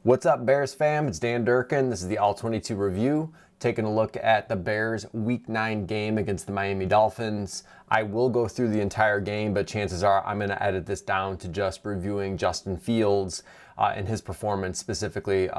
What's up, Bears fam? It's Dan Durkin. This is the All-22 review, taking a look at the Bears Week 9 game against the Miami Dolphins. I will go through the entire game, but chances are I'm going to edit this down to just reviewing Justin Fields and his performance specifically.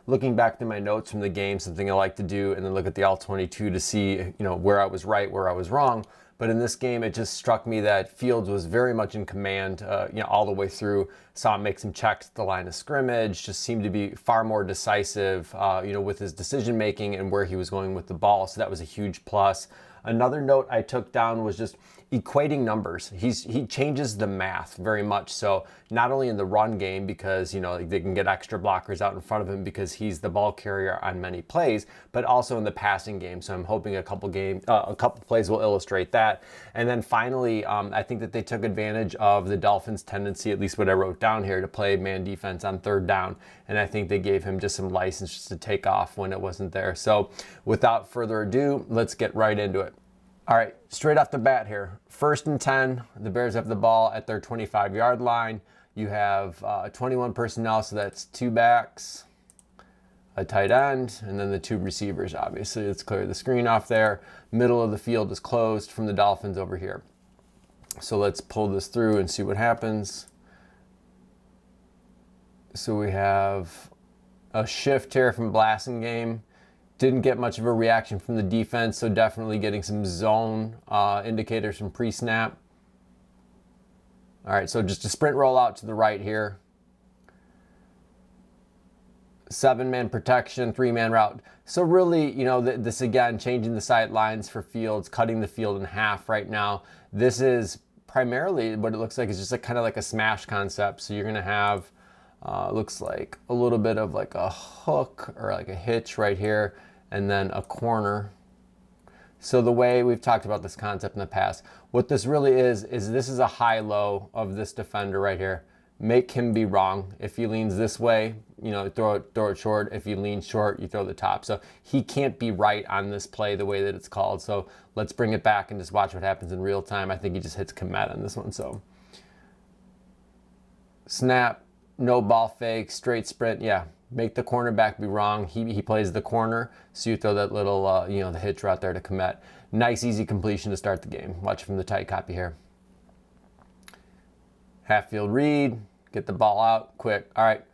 Looking back through my notes from the game, something I like to do, and then look at the All-22 to see, where I was right, where I was wrong. But in this game, it just struck me that Fields was very much in command, all the way through. Saw him make some checks at the line of scrimmage, just seemed to be far more decisive, with his decision making and where he was going with the ball. So that was a huge plus. Another note I took down was just equating numbers. He changes the math very much so, not only in the run game because, they can get extra blockers out in front of him because he's the ball carrier on many plays, but also in the passing game. So I'm hoping a couple plays will illustrate that. And then finally, I think that they took advantage of the Dolphins' tendency, at least what I wrote down here, to play man defense on third down. And I think they gave him just some license just to take off when it wasn't there. So without further ado, let's get right into it. All right, straight off the bat here, 1st and 10, the Bears have the ball at their 25-yard line. You have 21 personnel, so that's 2 backs, a tight end, and then the 2 receivers, obviously. Let's clear the screen off there. Middle of the field is closed from the Dolphins over here. So let's pull this through and see what happens. So we have a shift here from blasting game. Didn't get much of a reaction from the defense, so definitely getting some zone indicators from pre-snap. All right, so just a sprint rollout to the right here. 7-man protection, 3-man route. So really, this again, changing the sight lines for Fields, cutting the field in half right now. This is primarily what it looks like is just kind of like a smash concept. So you're going to have, looks like a little bit of like a hook or like a hitch right here, and then a corner. So the way we've talked about this concept in the past, what this really is this is a high-low of this defender right here. Make him be wrong. If he leans this way, throw it short. If he leans short, you throw the top. So he can't be right on this play the way that it's called. So let's bring it back and just watch what happens in real time. I think he just hits commit on this one. So snap, no ball fake, straight sprint. Yeah. Make the cornerback be wrong. He plays the corner, so you throw that little, the hitch route there to commit. Nice, easy completion to start the game. Watch from the tight copy here. Half field read, get the ball out quick. All right,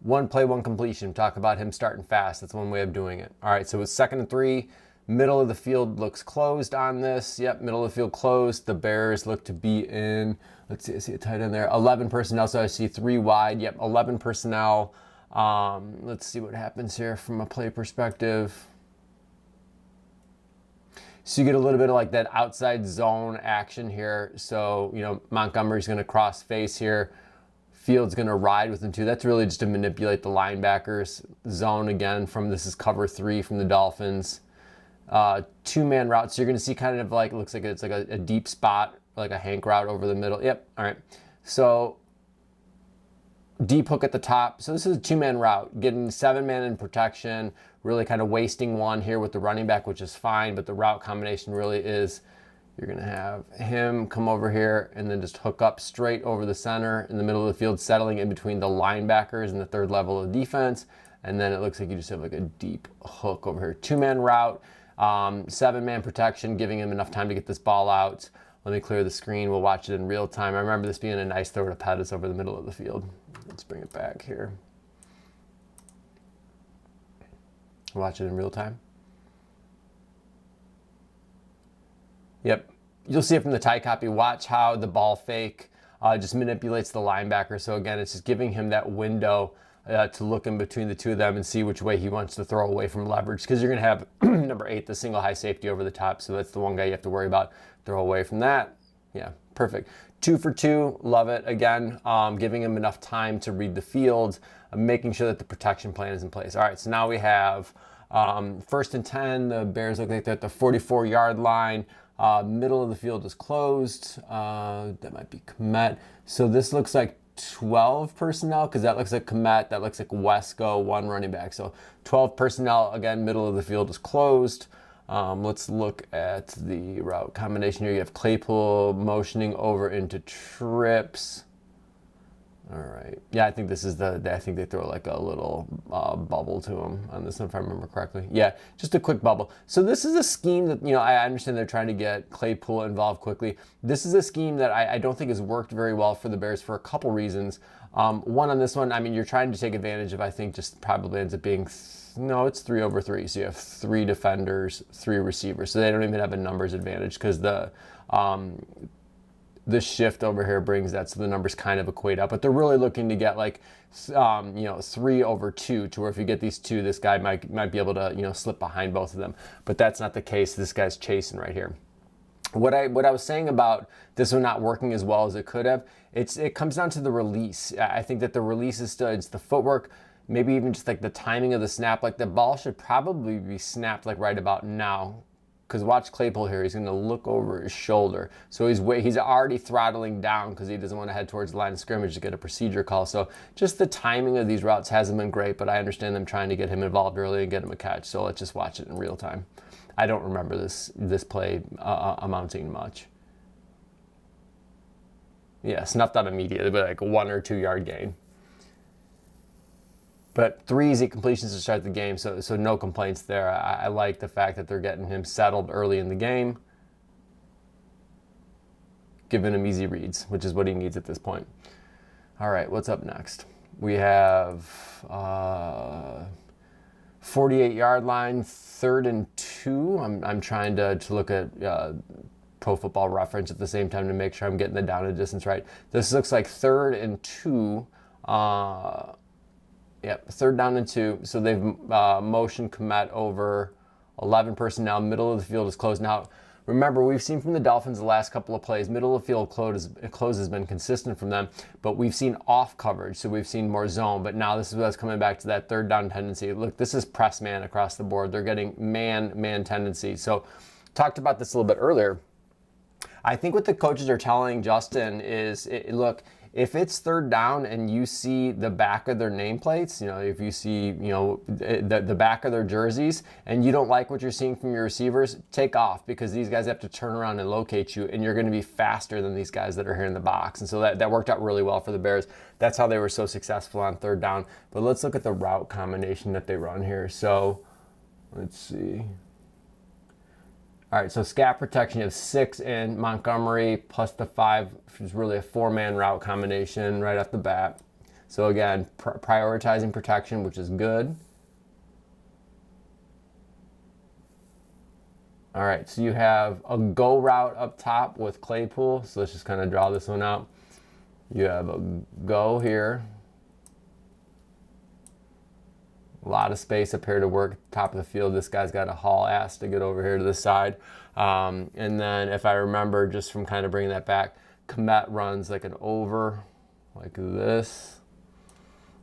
1 play, 1 completion. Talk about him starting fast. That's one way of doing it. All right, so it's 2nd and 3. Middle of the field looks closed on this. Yep, middle of the field closed. The Bears look to be in, let's see, I see a tight end there. 11 personnel, so I see 3 wide. Yep, 11 personnel. Let's see what happens here from a play perspective. So you get a little bit of like that outside zone action here. So, Montgomery's going to cross face here. Fields going to ride with him too. That's really just to manipulate the linebackers. Zone again from, this is cover 3 from the Dolphins. 2-man route. So you're going to see kind of like, it looks like it's like a deep spot, like a Hank route over the middle. Yep. All right. So deep hook at the top. So this is a 2-man route, getting 7-man in protection, really kind of wasting one here with the running back, which is fine, but the route combination really is, you're going to have him come over here and then just hook up straight over the center in the middle of the field, settling in between the linebackers and the 3rd level of defense. And then it looks like you just have like a deep hook over here. 2-man route, 7-man protection, giving him enough time to get this ball out. Let me clear the screen. We'll watch it in real time. I remember this being a nice throw to Pettis over the middle of the field. Let's bring it back here. Watch it in real time. Yep. You'll see it from the tight copy. Watch how the ball fake just manipulates the linebacker. So again, it's just giving him that window to look in between the two of them and see which way he wants to throw away from leverage. Because you're going to have number 8, the single high safety over the top. So that's the one guy you have to worry about. Throw away from that. Yeah, perfect. 2 for 2, love it. Again, giving him enough time to read the field, making sure that the protection plan is in place. All right, so now we have 1st and 10. The Bears look like they're at the 44-yard line. Middle of the field is closed. That might be commit. So this looks like 12 personnel, because that looks like Komet, that looks like Wesco, 1 running back. So 12 personnel, again, middle of the field is closed. Let's look at the route combination here. You have Claypool motioning over into trips. All right. Yeah, I think this is I think they throw like a little bubble to him on this one, if I remember correctly. Yeah, just a quick bubble. So this is a scheme that, I understand they're trying to get Claypool involved quickly. This is a scheme that I don't think has worked very well for the Bears for a couple reasons. One, on this one, I mean, you're trying to take advantage of, I think, just probably ends up being, no, it's 3 over 3. So you have 3 defenders, 3 receivers. So they don't even have a numbers advantage because the shift over here brings that, so the numbers kind of equate up. But they're really looking to get like, 3 over 2, to where if you get these 2, this guy might be able to, slip behind both of them. But that's not the case. This guy's chasing right here. What I was saying about this one not working as well as it could have, it comes down to the release. I think that the release is still, it's the footwork, maybe even just like the timing of the snap. Like the ball should probably be snapped like right about now. Because watch Claypool here, he's going to look over his shoulder. So he's already throttling down because he doesn't want to head towards the line of scrimmage to get a procedure call. So just the timing of these routes hasn't been great, but I understand them trying to get him involved early and get him a catch. So let's just watch it in real time. I don't remember this play amounting much. Yeah, snuffed out immediately, but like a 1 or 2 yard gain. But 3 easy completions to start the game, so no complaints there. I like the fact that they're getting him settled early in the game, giving him easy reads, which is what he needs at this point. All right, what's up next? We have 48-yard line, 3rd and 2. I'm trying to look at Pro Football Reference at the same time to make sure I'm getting the down and distance right. This looks like 3rd and 2. Yep, 3rd down and 2. So they've motioned Komet over 11 personnel. Middle of the field is closed. Now, remember, we've seen from the Dolphins the last couple of plays, middle of the field close has been consistent from them, but we've seen off coverage, so we've seen more zone. But now this is what's coming back to that 3rd down tendency. Look, this is press man across the board. They're getting man tendency. So talked about this a little bit earlier. I think what the coaches are telling Justin is, look, if it's 3rd down and you see the back of their nameplates, if you see, the back of their jerseys and you don't like what you're seeing from your receivers, take off, because these guys have to turn around and locate you, and you're going to be faster than these guys that are here in the box. And so that worked out really well for the Bears. That's how they were so successful on 3rd down. But let's look at the route combination that they run here. So let's see. All right, so scat protection, you have 6 in Montgomery plus the 5, which is really a 4-man route combination right off the bat. So again, prioritizing protection, which is good. All right, so you have a go route up top with Claypool. So let's just kind of draw this one out. You have a go here. A lot of space up here to work at the top of the field. This guy's got to haul ass to get over here to the side. And then if I remember just from kind of bringing that back, Komet runs like an over like this.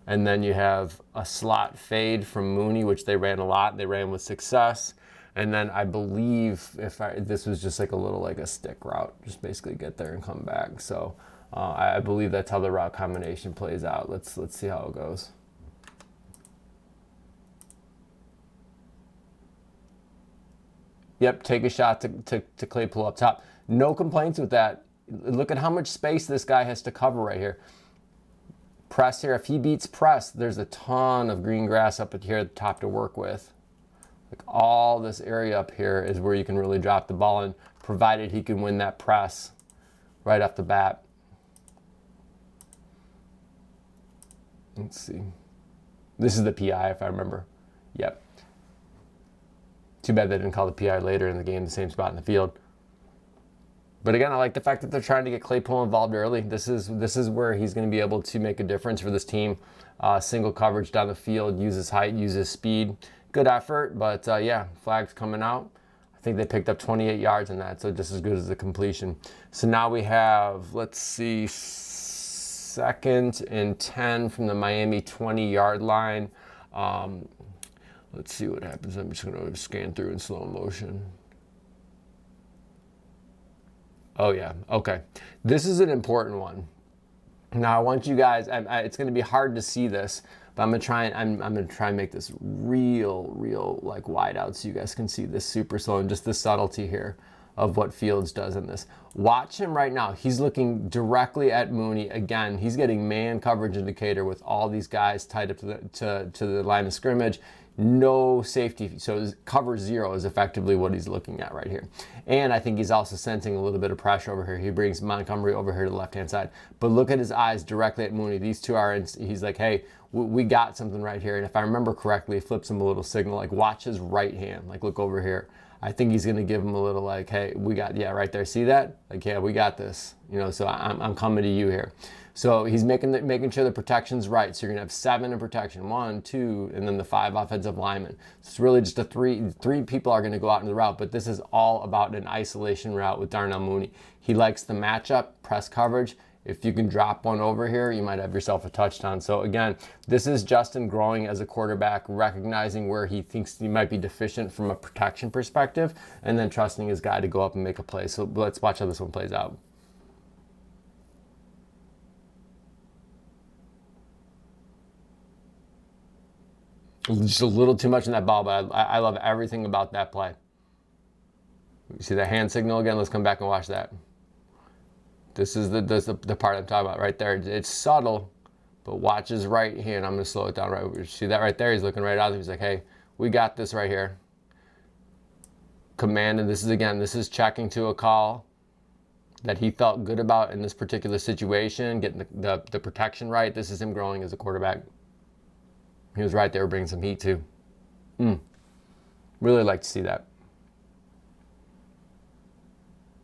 And then you have a slot fade from Mooney, which they ran a lot. They ran with success. And then I believe this was just like a little like a stick route, just basically get there and come back. So I believe that's how the route combination plays out. Let's see how it goes. Yep, take a shot to Claypool up top. No complaints with that. Look at how much space this guy has to cover right here. Press here. If he beats press, there's a ton of green grass up here at the top to work with. Like all this area up here is where you can really drop the ball in, provided he can win that press right off the bat. Let's see. This is the PI, if I remember. Yep. Too bad they didn't call the PI later in the game, the same spot in the field. But again, I like the fact that they're trying to get Claypool involved early. This is where he's going to be able to make a difference for this team. Single coverage down the field, uses height, uses speed. Good effort, but yeah, flags coming out. I think they picked up 28 yards in that, so just as good as the completion. So now we have, let's see, 2nd and 10 from the Miami 20-yard line. Let's see what happens. I'm just going to scan through in slow motion. Oh, yeah. Okay. This is an important one. Now I want you guys, it's going to be hard to see this, but I'm going to try and make this real like wide out so you guys can see this super slow and just the subtlety here of what Fields does in this. Watch him right now. He's looking directly at Mooney. Again, he's getting man coverage indicator with all these guys tied up to the line of scrimmage. No safety, so cover zero is effectively what he's looking at right here. And I think he's also sensing a little bit of pressure over here. He brings Montgomery over here to the left-hand side. But look at his eyes directly at Mooney. These two are in, he's like, hey, we got something right here. And if I remember correctly, he flips him a little signal, like watch his right hand, like look over here. I think he's gonna give him a little like, hey, we got, yeah, right there, see that? Like, yeah, we got this, you know, so I'm coming to you here. So he's making sure the protection's right. So you're gonna have 7 in protection, 1, 2, and then the 5 offensive linemen. So it's really just three people are gonna go out in the route, but this is all about an isolation route with Darnell Mooney. He likes the matchup, press coverage. If you can drop one over here, you might have yourself a touchdown. So again, this is Justin growing as a quarterback, recognizing where he thinks he might be deficient from a protection perspective, and then trusting his guy to go up and make a play. So let's watch how this one plays out. Just a little too much in that ball, but I love everything about that play. You see the hand signal again? Let's come back and watch that. This is the part I'm talking about right there. It's subtle, but watch his right hand. I'm going to slow it down right over. See that right there? He's looking right out. He's like, hey, we got this right here. Command, and this is checking to a call that he felt good about in this particular situation, getting the protection right. This is him growing as a quarterback. He was right there bringing some heat too. Really like to see that.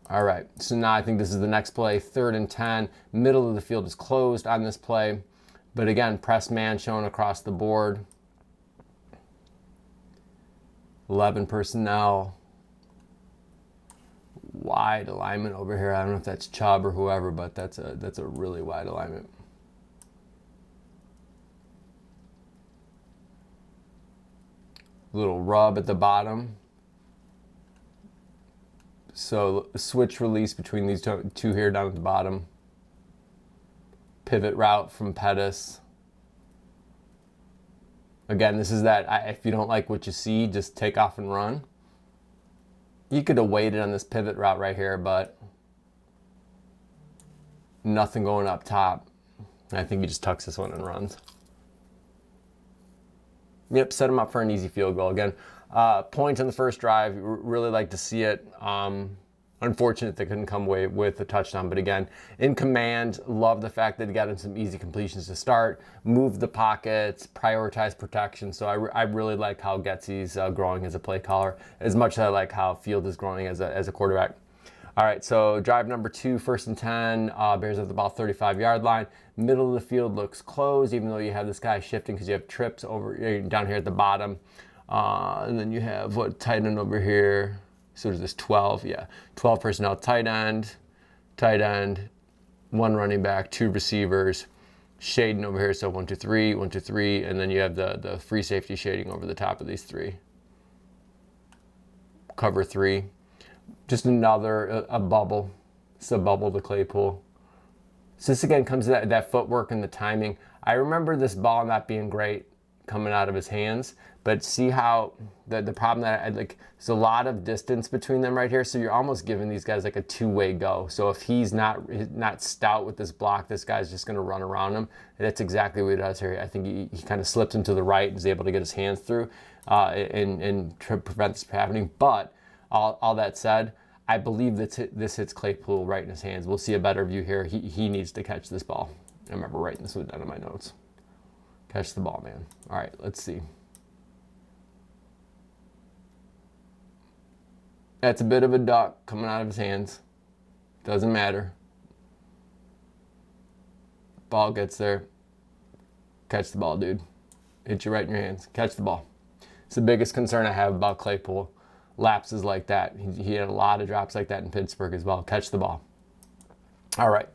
All right, so now I think this is the next play, 3rd and 10. Middle of the field is closed on this play. But again, press man shown across the board. 11 personnel. Wide alignment over here. I don't know if that's Chubb or whoever, but that's a really wide alignment. Little rub at the bottom. So switch release between these two here down at the bottom. Pivot route from Pettis. Again, this is that, if you don't like what you see, just take off and run. You could have waited on this pivot route right here, but nothing going up top. I think he just tucks this one and runs. Yep, set him up for an easy field goal. Again, points on the first drive, really like to see it. Unfortunate they couldn't come away with a touchdown, but again, in command, love the fact that he got in some easy completions to start, move the pockets, prioritize protection. So I really like how Getsy's growing as a play caller, as much as I like how Field is growing as a quarterback. All right, so drive number 2, 1st and 10, Bears at the ball 35-yard line. Middle of the field looks closed, even though you have this guy shifting because you have trips over down here at the bottom. And then you have tight end over here. So there's this 12, 12 personnel, tight end, 1 running back, 2 receivers, shading over here. So 1, 2, 3, 1, 2, 3, and then you have the free safety shading over the top of these 3. Cover 3. Just another a bubble. It's a bubble to Claypool. So this again comes to that footwork and the timing. I remember this ball not being great coming out of his hands, but see how the problem that I like, there's a lot of distance between them right here, so you're almost giving these guys like a two-way go. So if he's not stout with this block, this guy's just going to run around him, and that's exactly what he does here. I think he kind of slips him to the right and is able to get his hands through and to prevent this from happening. But all that said, I believe that this hits Claypool right in his hands. We'll see a better view here. He needs to catch this ball. I remember writing this one down in my notes. Catch the ball, man. All right, let's see. That's a bit of a duck coming out of his hands. Doesn't matter. Ball gets there. Catch the ball, dude. Hit you right in your hands. Catch the ball. It's the biggest concern I have about Claypool. Lapses like that. He had a lot of drops like that in Pittsburgh as well. Catch the ball. All right.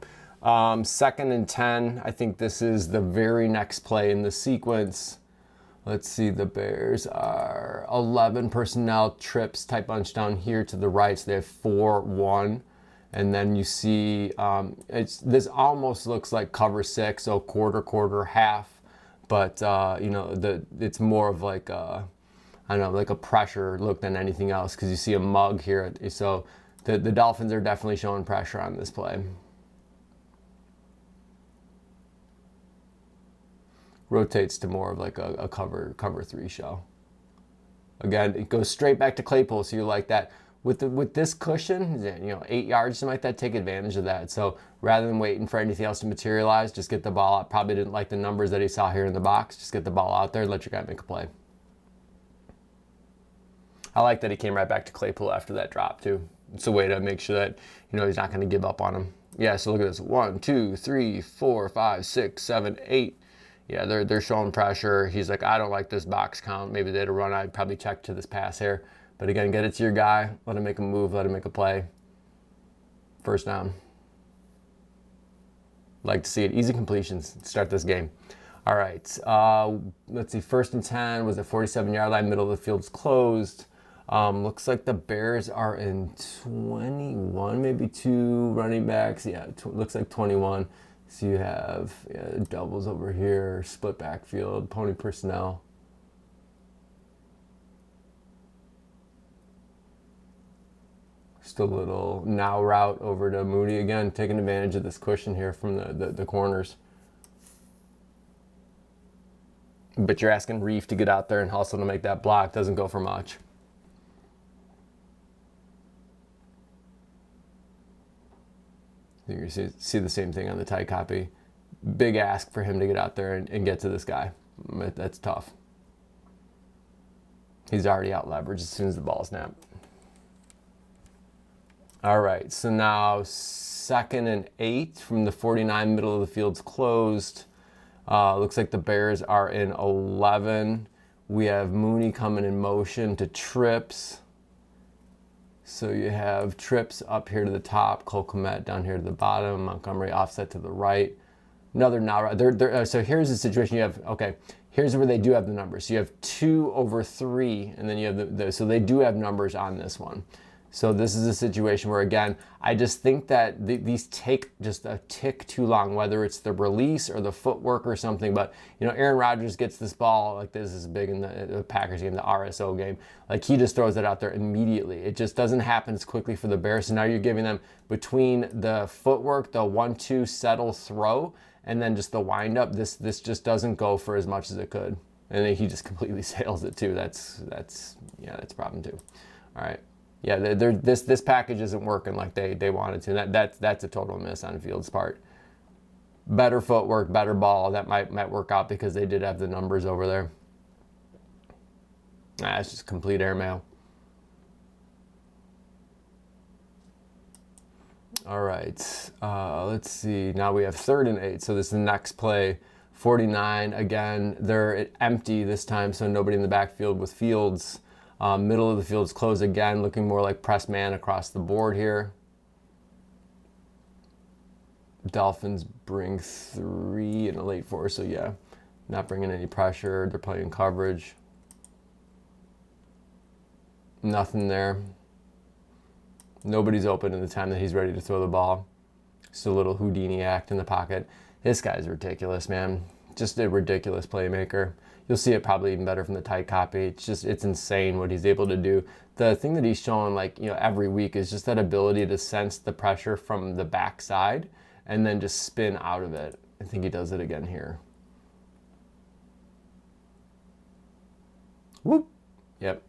2nd and 10. I think this is the very next play in the sequence. Let's see. The Bears are 11 personnel, trips, tight bunch down here to the right. So they have 4-1. And then you see this almost looks like cover 6, so quarter, half, but you know, it's more of like a, I don't know, like a pressure look than anything else, because you see a mug here. So the Dolphins are definitely showing pressure on this play. Rotates to more of like a cover 3 show. Again, it goes straight back to Claypool, so you like that. With this cushion, you know, 8 yards, something like that, take advantage of that. So rather than waiting for anything else to materialize, just get the ball out. Probably didn't like the numbers that he saw here in the box. Just get the ball out there and let your guy make a play. I like that he came right back to Claypool after that drop too. It's a way to make sure that, you know, he's not going to give up on him. Yeah, so look at this. 1, 2, 3, 4, 5, 6, 7, 8. Yeah, they're showing pressure. He's like, I don't like this box count. Maybe they had a run. I'd probably check to this pass here. But again, get it to your guy. Let him make a move. Let him make a play. First down. Like to see it. Easy completions. Start this game. All right. Let's see. 1st and 10 was a 47-yard line. Middle of the field's closed. Looks like the Bears are in 21, maybe 2 running backs. Yeah, looks like 21. So you have doubles over here, split backfield, pony personnel. Just a little now route over to Moody again, taking advantage of this cushion here from the corners. But you're asking Reef to get out there and hustle to make that block. Doesn't go for much. You see the same thing on the tight copy. Big ask for him to get out there and get to this guy. That's tough. He's already out leveraged as soon as the ball snapped. All right, so now 2nd and 8 from the 49, middle of the field's closed. Looks like the Bears are in 11. We have Mooney coming in motion to trips. So you have trips up here to the top, Cole Kmet down here to the bottom, Montgomery offset to the right. Another now. So here's the situation. You have, okay, here's where they do have the numbers. So you have 2 over 3, and then you have so they do have numbers on this one. So this is a situation where, again, I just think that these take just a tick too long, whether it's the release or the footwork or something. But, you know, Aaron Rodgers gets this ball, like this is big in the Packers game, the RSO game. Like, he just throws it out there immediately. It just doesn't happen as quickly for the Bears. So now you're giving them between the footwork, the 1-2 settle throw, and then just the windup. This just doesn't go for as much as it could. And then he just completely sails it too. That's a problem too. All right. Yeah, this package isn't working like they wanted to. That's a total miss on Fields' part. Better footwork, better ball. That might work out because they did have the numbers over there. It's just complete airmail. All right, let's see. Now we have 3rd and 8. So this is the next play. 49, again, they're empty this time, so nobody in the backfield with Fields. Middle of the field's closed again, looking more like press man across the board here. Dolphins bring 3 and a late 4, so yeah, not bringing any pressure. They're playing coverage. Nothing there. Nobody's open in the time that he's ready to throw the ball. Just a little Houdini act in the pocket. This guy's ridiculous, man. Just a ridiculous playmaker. You'll see it probably even better from the tight copy. It's insane what he's able to do. The thing that he's showing, like, you know, every week is just that ability to sense the pressure from the backside and then just spin out of it. I think he does it again here. Whoop. Yep.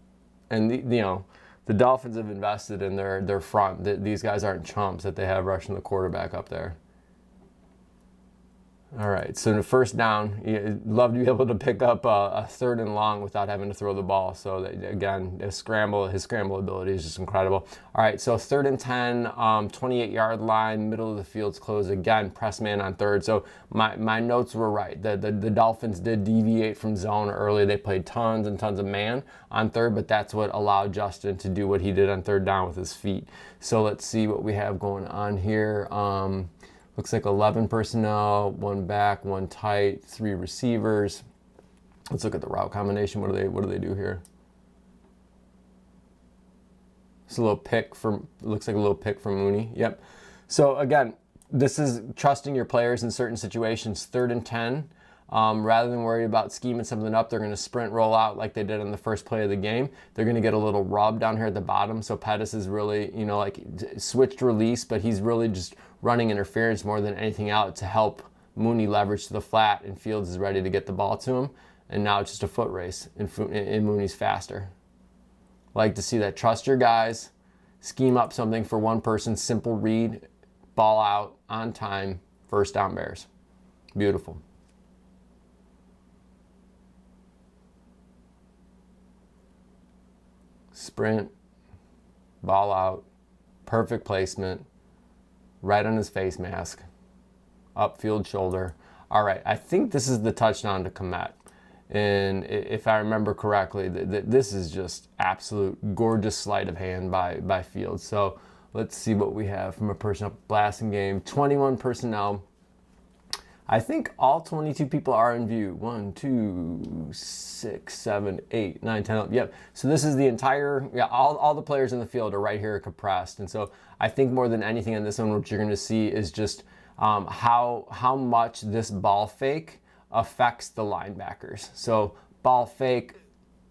And the Dolphins have invested in their front. These guys aren't chumps that they have rushing the quarterback up there. All right, so the first down, you'd love to be able to pick up a 3rd and long without having to throw the ball. So that, again, his scramble ability is just incredible. All right, so 3rd and 10, 28-yard line, middle of the field's closed again, press man on 3rd. So my notes were right. The Dolphins did deviate from zone early. They played tons and tons of man on 3rd, but that's what allowed Justin to do what he did on 3rd down with his feet. So let's see what we have going on here. Looks like 11 personnel, 1 back, 1 tight, 3 receivers. Let's look at the route combination. What do they do here? It's a little pick from, looks like a little pick from Mooney. Yep. So again, this is trusting your players in certain situations. 3rd and 10. Rather than worry about scheming something up, they're going to sprint roll out like they did on the first play of the game. They're going to get a little rub down here at the bottom. So Pettis is really, you know, like switched release, but he's really just running interference more than anything out to help Mooney leverage to the flat, and Fields is ready to get the ball to him. And now it's just a foot race, and Mooney's faster. Like to see that. Trust your guys. Scheme up something for one person. Simple read. Ball out on time. First down Bears. Beautiful. Sprint. Ball out. Perfect placement. Right on his face mask. Upfield shoulder. All right. I think this is the touchdown to Komet. And if I remember correctly, this is just absolute gorgeous sleight of hand by Fields. So let's see what we have from a personnel blasting game. 21 personnel. I think all 22 people are in view. 1, 2, 6, 7, 8, 9, 10, 11. Yep. So this is the entire, all the players in the field are right here compressed. And so I think more than anything in this one, what you're going to see is just how much this ball fake affects the linebackers. So ball fake,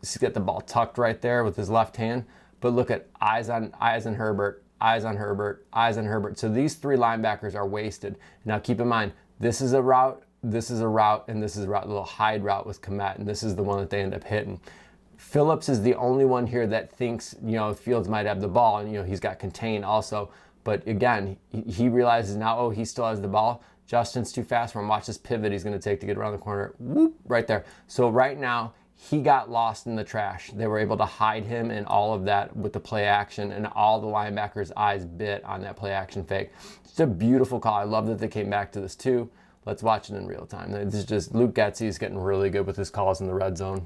he's got the ball tucked right there with his left hand, but look at eyes on Herbert, eyes on Herbert, eyes on Herbert. So these 3 linebackers are wasted. Now keep in mind, this is a route, this is a route, and this is a route, a little hide route with Komet, and this is the one that they end up hitting. Phillips is the only one here that thinks, you know, Fields might have the ball, and, you know, he's got contain also. But again, he realizes now, oh, he still has the ball. Justin's too fast for him. Watch this pivot he's going to take to get around the corner. Whoop, right there. So right now, he got lost in the trash. They were able to hide him and all of that with the play action, and all the linebackers' eyes bit on that play action fake. It's a beautiful call. I love that they came back to this too. Let's watch it in real time. This is just, Luke Getsy's getting really good with his calls in the red zone.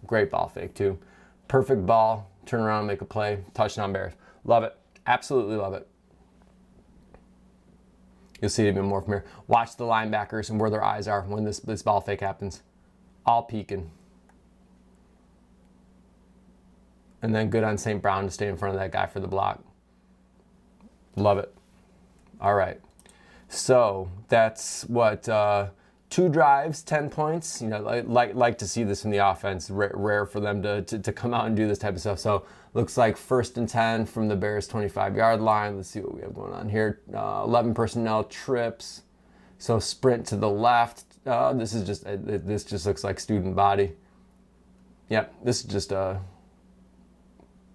Great ball fake too. Perfect ball. Turn around, make a play. Touchdown Bears. Love it. Absolutely love it. You'll see it even more from here. Watch the linebackers and where their eyes are when this ball fake happens. All peeking. And then good on St. Brown to stay in front of that guy for the block. Love it. All right. So that's what, 2 drives, 10 points. You know, like to see this in the offense. Rare for them to come out and do this type of stuff. So looks like 1st and 10 from the Bears 25-yard line. Let's see what we have going on here. 11 personnel trips. So sprint to the left. This just looks like student body. Yep, this is just a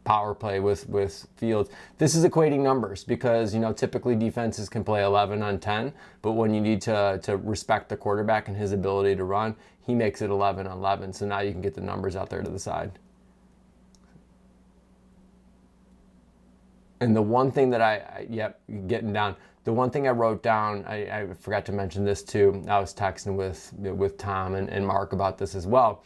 power play with Fields. This is equating numbers because, you know, typically defenses can play 11 on 10, but when you need to respect the quarterback and his ability to run, he makes it 11 on 11. So now you can get the numbers out there to the side. And the one thing that getting down. The one thing I wrote down, I forgot to mention this too. I was texting with Tom and Mark about this as well.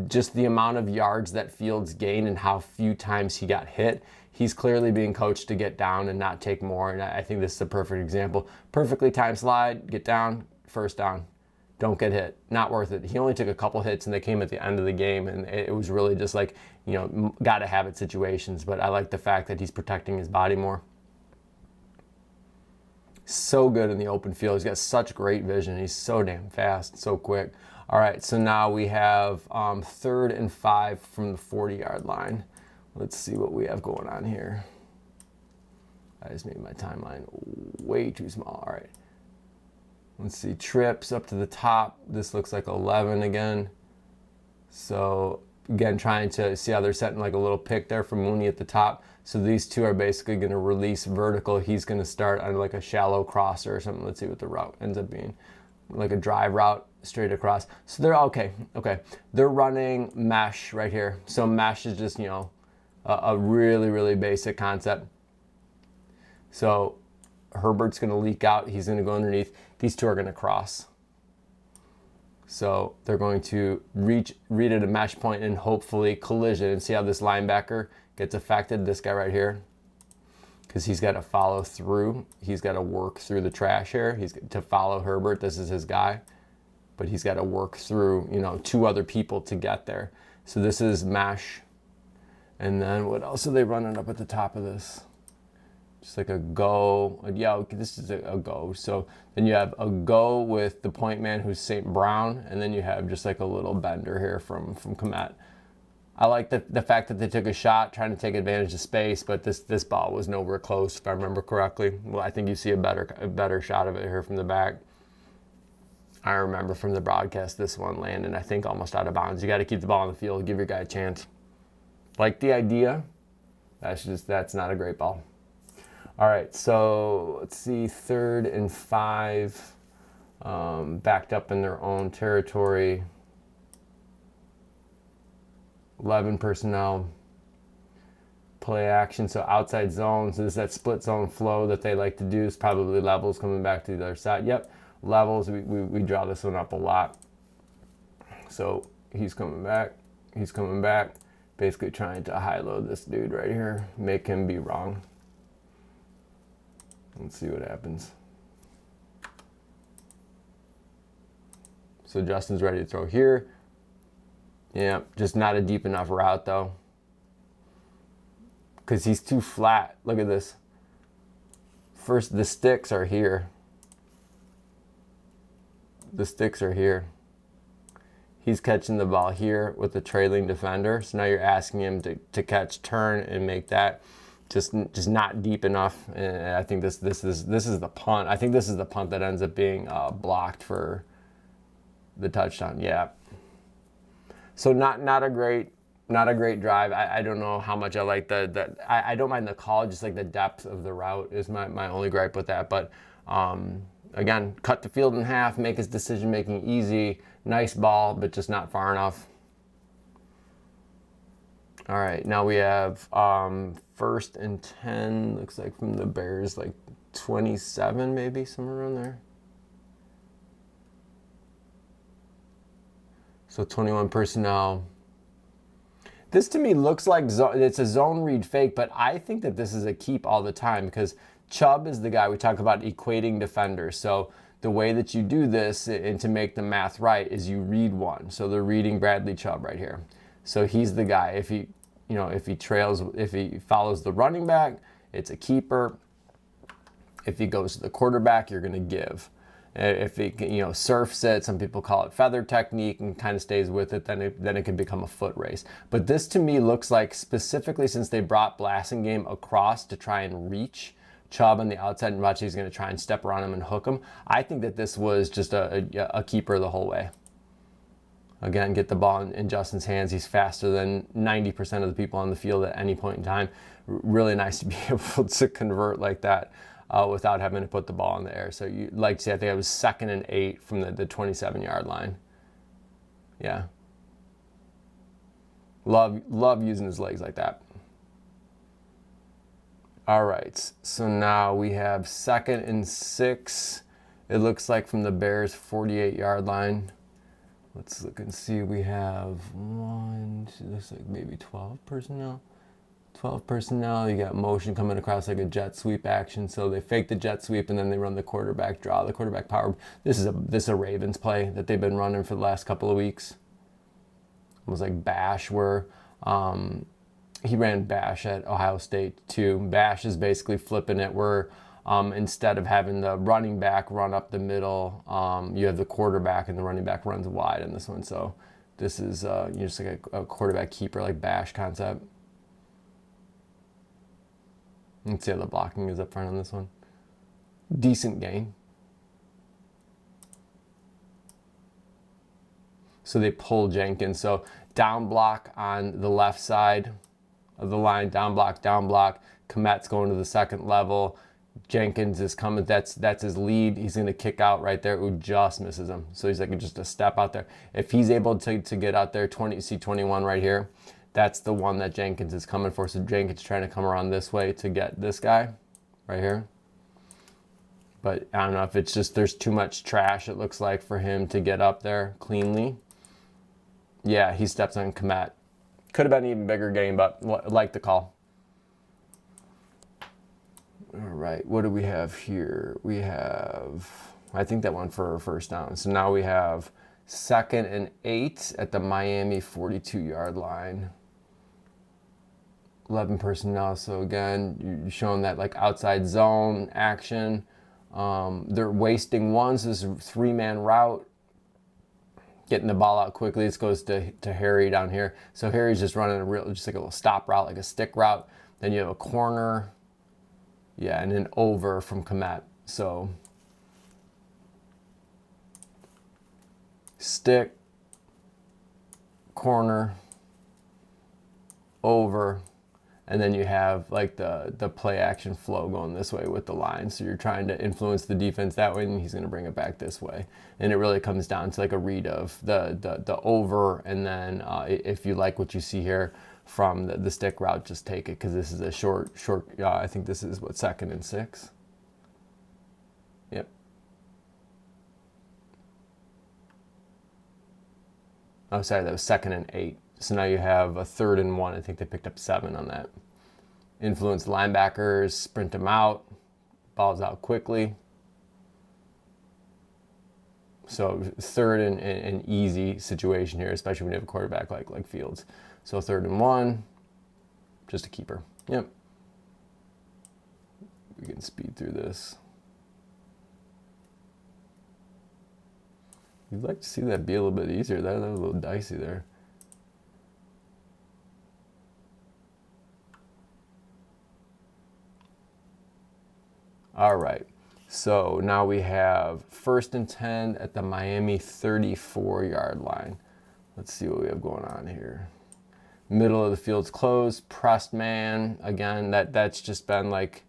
Just the amount of yards that Fields gained and how few times he got hit. He's clearly being coached to get down and not take more. And I think this is a perfect example. Perfectly timed slide, get down, first down. Don't get hit. Not worth it. He only took a couple hits and they came at the end of the game. And it was really just like, you know, got to have it situations. But I like the fact that he's protecting his body more. So good in the open field. He's got such great vision. He's so damn fast, so quick. All right, so now we have 3rd and 5 from the 40-yard line. Let's see what we have going on here. I just made my timeline way too small. All right. Let's see, trips up to the top. This looks like 11 again. So again, trying to see how they're setting like a little pick there from Mooney at the top. So these 2 are basically going to release vertical. He's going to start on like a shallow crosser or something. Let's see what the route ends up being. Like a drive route straight across. So they're okay. They're running mesh right here. So mesh is just, you know, a really, really basic concept. So Herbert's going to leak out. He's going to go underneath. These 2 are going to cross. So they're going to read at a mesh point and hopefully collision and see how this linebacker gets affected. This guy right here, because he's got to follow through. He's got to work through the trash here. He's to follow Herbert. This is his guy, but he's got to work through, you know, 2 other people to get there. So this is mesh. And then what else are they running up at the top of this? Just like a go. Yeah, okay, this is a go. So then you have a go with the point man who's St. Brown, and then you have just like a little bender here from Komet. I like the fact that they took a shot trying to take advantage of space, but this ball was nowhere close, if I remember correctly. Well, I think you see a better shot of it here from the back. I remember from the broadcast this one landing, I think, almost out of bounds. You got to keep the ball on the field, give your guy a chance. Like the idea, that's not a great ball. All right, so let's see, 3rd and 5, backed up in their own territory. 11 personnel, play action, so outside zone. So this is that split zone flow that they like to do. It's probably levels coming back to the other side. Yep, levels, we draw this one up a lot. So he's coming back, basically trying to high-load this dude right here, make him be wrong. Let's see what happens. So Justin's ready to throw here. Yeah, just not a deep enough route though, because he's too flat. Look at this. First, the sticks are here. The sticks are here. He's catching the ball here with the trailing defender. So now you're asking him to catch, turn, and make that just not deep enough. And I think this is the punt. I think this is the punt that ends up being blocked for the touchdown. Yeah. So not a great drive. I don't know how much I like I don't mind the call, just like the depth of the route is my only gripe with that. But again, cut the field in half, make his decision making easy. Nice ball, but just not far enough. All right, now we have 1st and 10. Looks like from the Bears, like 27 maybe, somewhere around there. So 21 personnel. This to me looks like it's a zone read fake, but I think that this is a keep all the time because Chubb is the guy we talk about equating defenders. So the way that you do this and to make the math right is you read one. So they're reading Bradley Chubb right here. So he's the guy. If he follows the running back, it's a keeper. If he goes to the quarterback, you're going to give. If he surfs it, some people call it feather technique, and kind of stays with it, then it can become a foot race. But this to me looks like, specifically since they brought Blasingame across to try and reach Chubb on the outside, and watch he's going to try and step around him and hook him. I think that this was just a keeper the whole way. Again, get the ball in Justin's hands. He's faster than 90% of the people on the field at any point in time. Really nice to be able to convert like that without having to put the ball in the air. So you like to see, I think it was 2nd and 8 from the 27-yard line. Yeah. Love using his legs like that. All right, so now we have 2nd and 6. It looks like from the Bears' 48-yard line. Let's look and see. We have looks like maybe 12 personnel. 12 personnel. You got motion coming across like a jet sweep action. So they fake the jet sweep and then they run the quarterback draw, the quarterback power. This is a Ravens play that they've been running for the last couple of weeks. It was like Bash, where he ran Bash at Ohio State too. Bash is basically flipping it where instead of having the running back run up the middle, you have the quarterback and the running back runs wide in this one. So this is just like a quarterback keeper, like Bash concept. Let's see how the blocking is up front on this one. Decent gain. So they pull Jenkins. So down block on the left side of the line, down block. Komet's going to the second level. Jenkins is coming. That's his lead. He's going to kick out right there. Ooh, just misses him. So he's like just a step out there. If he's able to get out there, 21 right here. That's the one that Jenkins is coming for. So Jenkins trying to come around this way to get this guy right here. But I don't know if it's just there's too much trash, it looks like, for him to get up there cleanly. Yeah, he steps on Komet. Could have been an even bigger game, but like the call. All right, what do we have here? We have, I think that one for a first down. So now we have 2nd and 8 at the Miami 42-yard line. 11 personnel. So again, you're showing that like outside zone action. They're wasting one, so this is a 3-man route. Getting the ball out quickly. This goes to Harry down here. So Harry's just running just like a little stop route, like a stick route. Then you have a corner. Yeah, and an over from Komet. So stick, corner, over, and then you have like the play action flow going this way with the line. So you're trying to influence the defense that way, and he's going to bring it back this way. And it really comes down to like a read of the over, and then if you like what you see here from the stick route, just take it, because this is a short. I think this is what, 2nd and 6. Yep. Oh, sorry, that was 2nd and 8. So now you have a 3rd and 1. I think they picked up 7 on that. Influence linebackers, sprint them out, balls out quickly. So 3rd and easy situation here, especially when you have a quarterback like Fields. So 3rd and 1, just a keeper. Yep. We can speed through this. You'd like to see that be a little bit easier. That was a little dicey there. All right, so now we have 1st and 10 at the Miami 34-yard line. Let's see what we have going on here. Middle of the field's closed, pressed man. Again, that's just been like,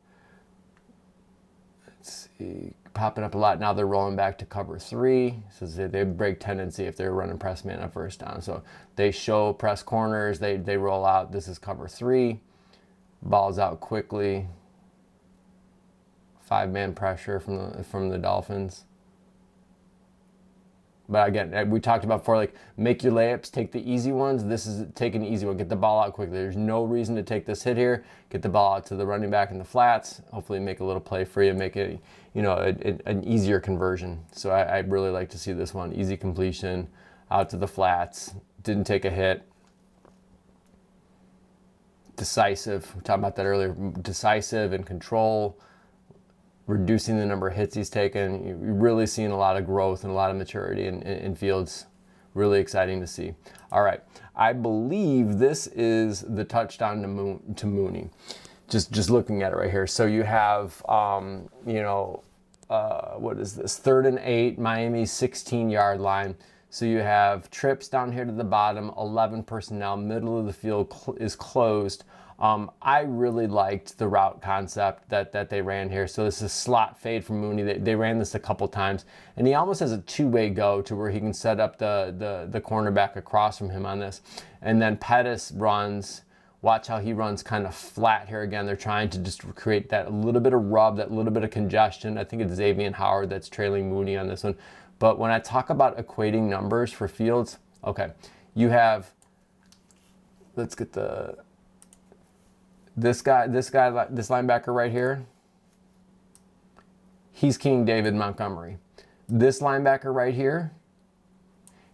let's see, popping up a lot. Now they're rolling back to cover 3. So they break tendency if they're running press man on 1st down. So they show press corners, they roll out. This is cover 3. Ball's out quickly. 5-man pressure from the Dolphins. But again, we talked about before, like, make your layups, take the easy ones. This is take an easy one. Get the ball out quickly. There's no reason to take this hit here. Get the ball out to the running back in the flats. Hopefully make a little play for you. Make it, an easier conversion. So I really like to see this one. Easy completion, out to the flats. Didn't take a hit. Decisive. We talked about that earlier. Decisive and control. Reducing the number of hits he's taken. You're really seeing a lot of growth and a lot of maturity in Fields. Really exciting to see. All right, I believe this is the touchdown to Mooney. Just looking at it right here. So you have, what is this? 3rd and 8, Miami's 16-yard line. So you have trips down here to the bottom, 11 personnel, middle of the field is closed. I really liked the route concept that they ran here. So this is slot fade from Mooney. They ran this a couple times, and he almost has a 2-way go to where he can set up the cornerback across from him on this. And then Pettis runs. Watch how he runs kind of flat here again. They're trying to just create that little bit of rub, that little bit of congestion. I think it's Xavier Howard that's trailing Mooney on this one. But when I talk about equating numbers for Fields, okay, you have, let's get this linebacker right here, he's King David Montgomery. This linebacker right here,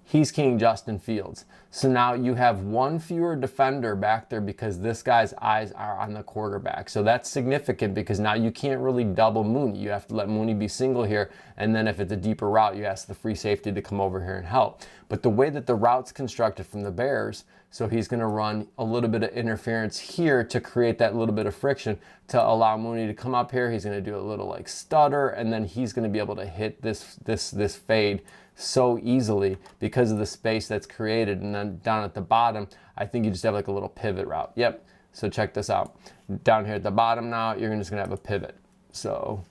he's King Justin Fields. So now you have one fewer defender back there because this guy's eyes are on the quarterback. So that's significant because now you can't really double Mooney. You have to let Mooney be single here, and then if it's a deeper route, you ask the free safety to come over here and help. But the way that the route's constructed from the Bears, so he's going to run a little bit of interference here to create that little bit of friction to allow Mooney to come up here. He's going to do a little like stutter, and then he's going to be able to hit this fade so easily because of the space that's created. And then down at the bottom, I think you just have like a little pivot route. Yep. So check this out. Down here at the bottom now, you're just going to have a pivot. So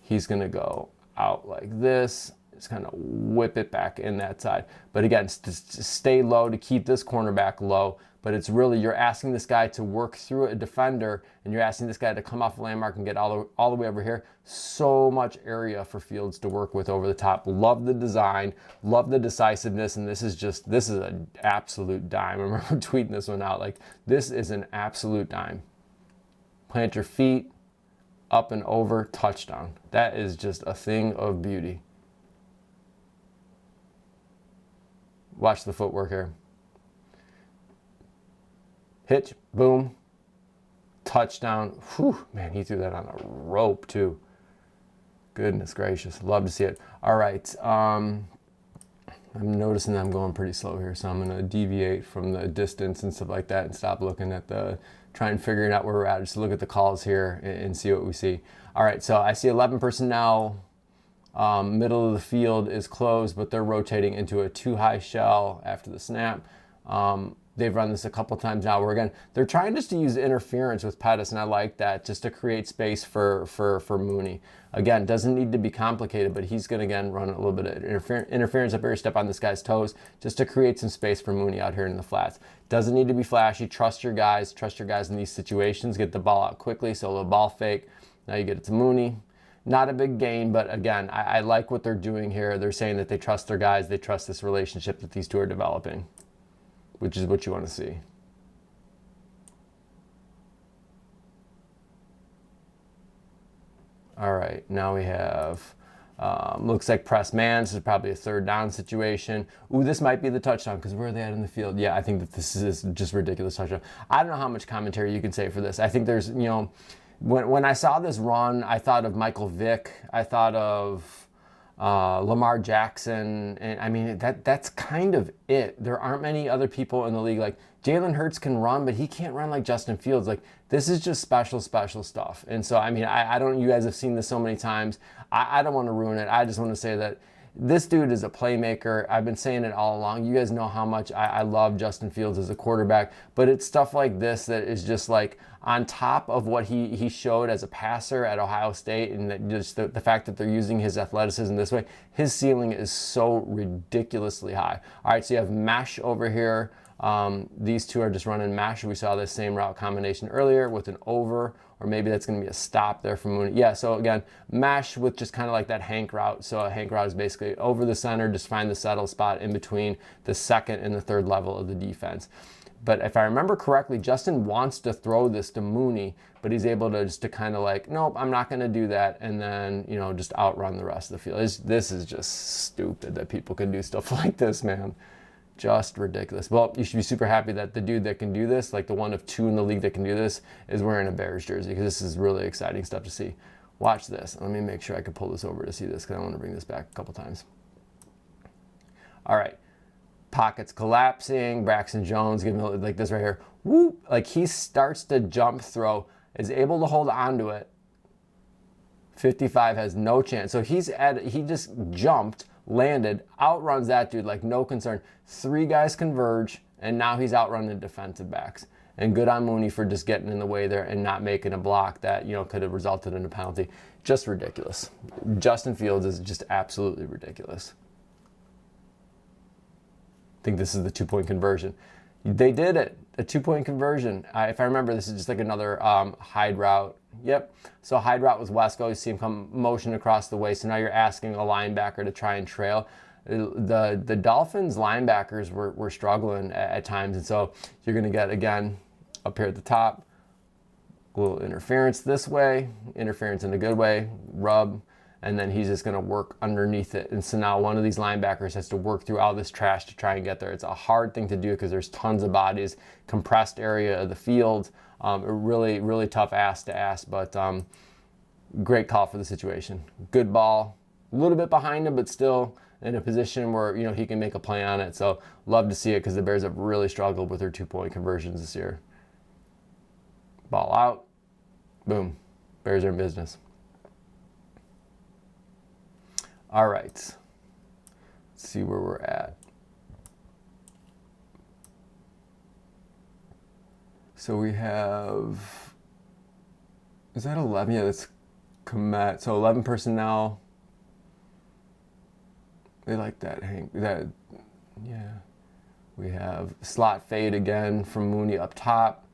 he's going to go out like this. Just kind of whip it back in that side. But again, to stay low, to keep this cornerback low. But it's really, you're asking this guy to work through a defender, and you're asking this guy to come off a landmark and get all the way over here. So much area for Fields to work with over the top. Love the design, love the decisiveness, and this is an absolute dime. I remember tweeting this one out, like, this is an absolute dime. Plant your feet, up and over, touchdown. That is just a thing of beauty. Watch the footwork here. Pitch, boom, touchdown. Whew, man, he threw that on a rope too. Goodness gracious, love to see it. All right, I'm noticing that I'm going pretty slow here, so I'm gonna deviate from the distance and stuff like that and stop looking at try and figuring out where we're at. Just look at the calls here and see what we see. All right, so I see 11 personnel. Middle of the field is closed, but they're rotating into a 2-high shell after the snap. They've run this a couple times now where, again, they're trying just to use interference with Pettis, and I like that, just to create space for Mooney. Again, doesn't need to be complicated, but he's going to, again, run a little bit of interference up here, step on this guy's toes, just to create some space for Mooney out here in the flats. Doesn't need to be flashy. Trust your guys in these situations. Get the ball out quickly, so a little ball fake. Now you get it to Mooney. Not a big gain, but again, I like what they're doing here. They're saying that they trust their guys. They trust this relationship that these two are developing, which is what you want to see. All right, now we have, looks like press man. This is probably a 3rd down situation. Ooh, this might be the touchdown, because where are they at in the field? Yeah, I think that this is just ridiculous touchdown. I don't know how much commentary you can say for this. I think there's, when I saw this run, I thought of Michael Vick. I thought of Lamar Jackson, and I mean that's kind of it. There aren't many other people in the league. Like Jalen Hurts can run, but he can't run like Justin Fields. Like this is just special stuff. And so I mean I don't. You guys have seen this so many times. I don't want to ruin it. I just want to say that this dude is a playmaker. I've been saying it all along. You guys know how much I love Justin Fields as a quarterback, but it's stuff like this that is just like on top of what he showed as a passer at Ohio State, and just the fact that they're using his athleticism this way, his ceiling is so ridiculously high. All right, so you have mesh over here. These two are just running mesh. We saw this same route combination earlier with an over, or maybe that's going to be a stop there for Mooney. Yeah, so again, mesh with just kind of like that Hank route. So a Hank route is basically over the center, just find the settle spot in between the 2nd and the 3rd level of the defense. But if I remember correctly, Justin wants to throw this to Mooney, but he's able to just to kind of like, nope, I'm not going to do that, and then, just outrun the rest of the field. This is just stupid that people can do stuff like this, man. Just ridiculous. Well, you should be super happy that the dude that can do this, like the one of 2 in the league that can do this, is wearing a Bears jersey, because this is really exciting stuff to see. Watch this. Let me make sure I can pull this over to see this, because I want to bring this back a couple times. All right. Pockets collapsing. Braxton Jones giving it like this right here. Whoop! Like he starts to jump throw, is able to hold onto it. 55 has no chance. So he just jumped, landed, outruns that dude like no concern. 3 guys converge, and now he's outrunning defensive backs. And good on Mooney for just getting in the way there and not making a block that could have resulted in a penalty. Just ridiculous. Justin Fields is just absolutely ridiculous. I think this is the 2-point conversion. They did it, a 2-point conversion. If I remember, this is just like another hide route. Yep, so hide route was Wesco. You see him come motion across the way. So now you're asking a linebacker to try and trail. The Dolphins linebackers were struggling at times. And so you're gonna get, again, up here at the top, a little interference this way, interference in a good way, rub, and then he's just going to work underneath it. And so now one of these linebackers has to work through all this trash to try and get there. It's a hard thing to do because there's tons of bodies, compressed area of the field. A really, really tough ask to ask, but great call for the situation. Good ball, a little bit behind him, but still in a position where he can make a play on it. So love to see it, because the Bears have really struggled with their 2-point conversions this year. Ball out, boom, Bears are in business. All right, let's see where we're at. So we have, is that 11? Yeah, that's Komet. So 11 personnel. They like that, Hank. Yeah. We have slot fade again from Mooney up top.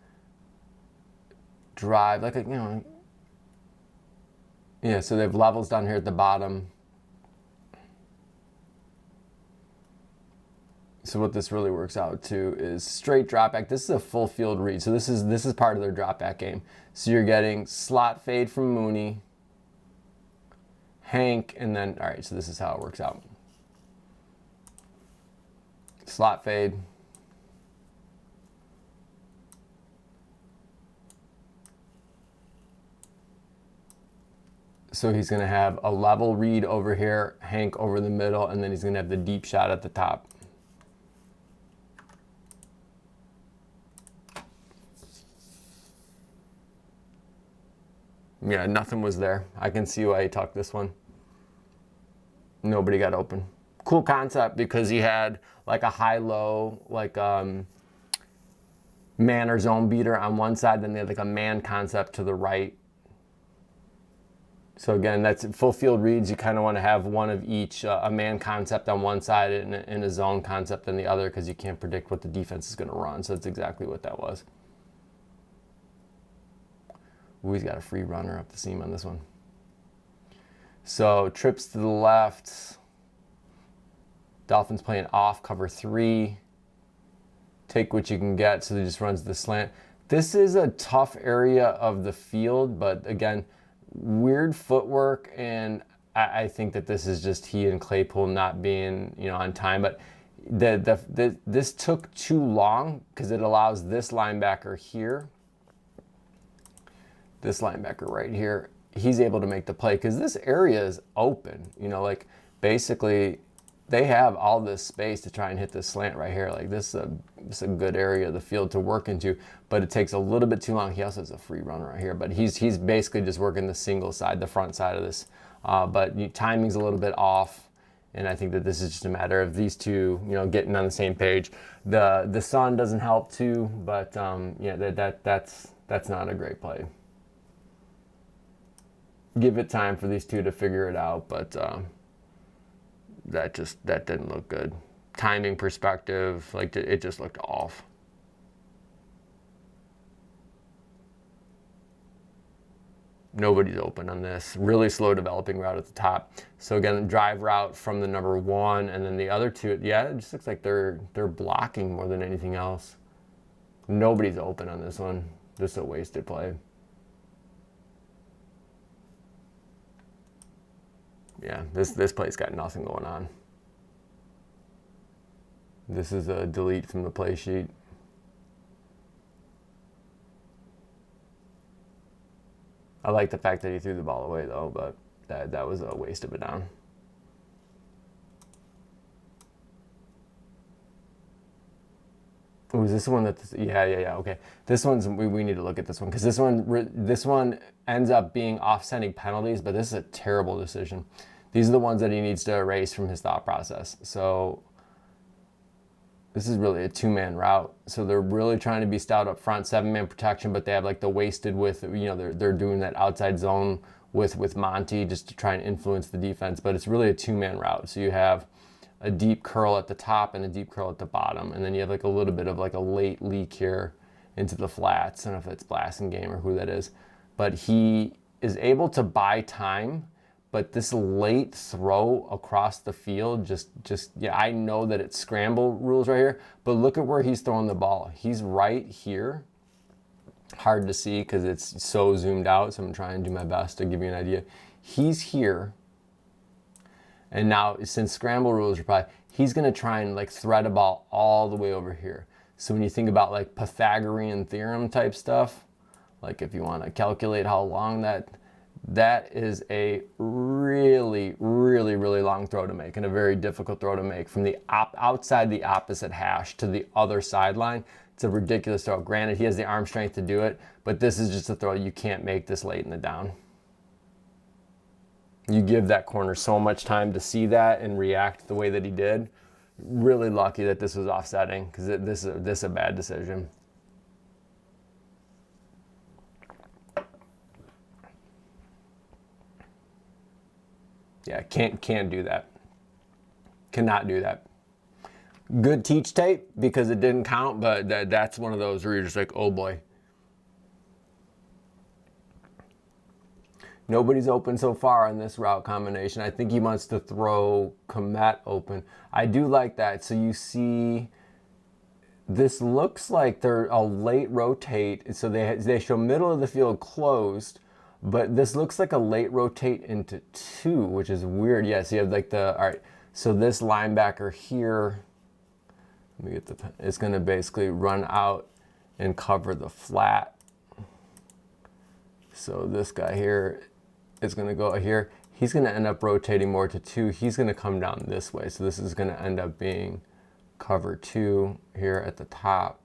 Drive, yeah, so they have levels down here at the bottom. So what this really works out to is straight drop back. This is a full field read. So this is part of their drop back game. So you're getting slot fade from Mooney, Hank, and then, all right, so this is how it works out. Slot fade. So he's going to have a level read over here, Hank over the middle, and then he's going to have the deep shot at the top. Yeah, nothing was there. I can see why he tucked this one. Nobody got open. Cool concept because he had like a high-low, like man or zone beater on one side, then they had like a man concept to the right. So again, that's full field reads. You kind of want to have one of each, a man concept on one side and a zone concept on the other, because you can't predict what the defense is going to run. So that's exactly what that was. Ooh, he's got a free runner up the seam on this one. So trips to the left. Dolphins playing off cover 3. Take what you can get, so he just runs the slant. This is a tough area of the field, but again, weird footwork, and I think that this is just he and Claypool not being, on time. But this took too long because it allows this linebacker here, this linebacker right here, he's able to make the play because this area is open. Like basically they have all this space to try and hit this slant right here. Like this is a good area of the field to work into, but it takes a little bit too long. He also has a free runner right here, but he's basically just working the single side, the front side of this. But timing's a little bit off, and I think that this is just a matter of these two, getting on the same page. The sun doesn't help too, but yeah, that's not a great play. Give it time for these two to figure it out, but that didn't look good. Timing perspective, like it just looked off. Nobody's open on this. Really slow developing route at the top. So again, drive route from the number 1, and then the other two, yeah, it just looks like they're blocking more than anything else. Nobody's open on this one. Just a wasted play. Yeah, this play's got nothing going on. This is a delete from the play sheet. I like the fact that he threw the ball away though, but that was a waste of a down. Oh, is this the one that? Yeah. Okay, this one's we need to look at this one because this one ends up being offsetting penalties, but this is a terrible decision. These are the ones that he needs to erase from his thought process. So this is really a 2-man route. So they're really trying to be stout up front, 7-man protection, but they have like the wasted with, they're doing that outside zone with Monty just to try and influence the defense. But it's really a 2-man route. So you have a deep curl at the top and a deep curl at the bottom. And then you have like a little bit of like a late leak here into the flats. I don't know if it's Blasingame or who that is. But he is able to buy time. But this late throw across the field, yeah, I know that it's scramble rules right here, but look at where he's throwing the ball. He's right here. Hard to see because it's so zoomed out, so I'm trying to do my best to give you an idea. He's here. And now, since scramble rules apply, he's going to try and like thread a ball all the way over here. So when you think about like Pythagorean theorem type stuff, like if you want to calculate how long that is a really, really, really long throw to make and a very difficult throw to make from the outside the opposite hash to the other sideline. It's a ridiculous throw. Granted, he has the arm strength to do it, but this is just a throw you can't make this late in the down. You give that corner so much time to see that and react the way that he did. Really lucky that this was offsetting because this is a bad decision. Yeah, can't do that. Cannot do that. Good teach tape because it didn't count, but that's one of those where you're just like, oh boy. Nobody's open so far on this route combination. I think he wants to throw Komet open. I do like that. So you see, this looks like they're a late rotate. So they show middle of the field closed. But this looks like a late rotate into 2, which is weird. Yes, you have like all right, so this linebacker here, let me get it's going to basically run out and cover the flat. So this guy here is going to go here. He's going to end up rotating more to 2. He's going to come down this way. So this is going to end up being cover 2 here at the top.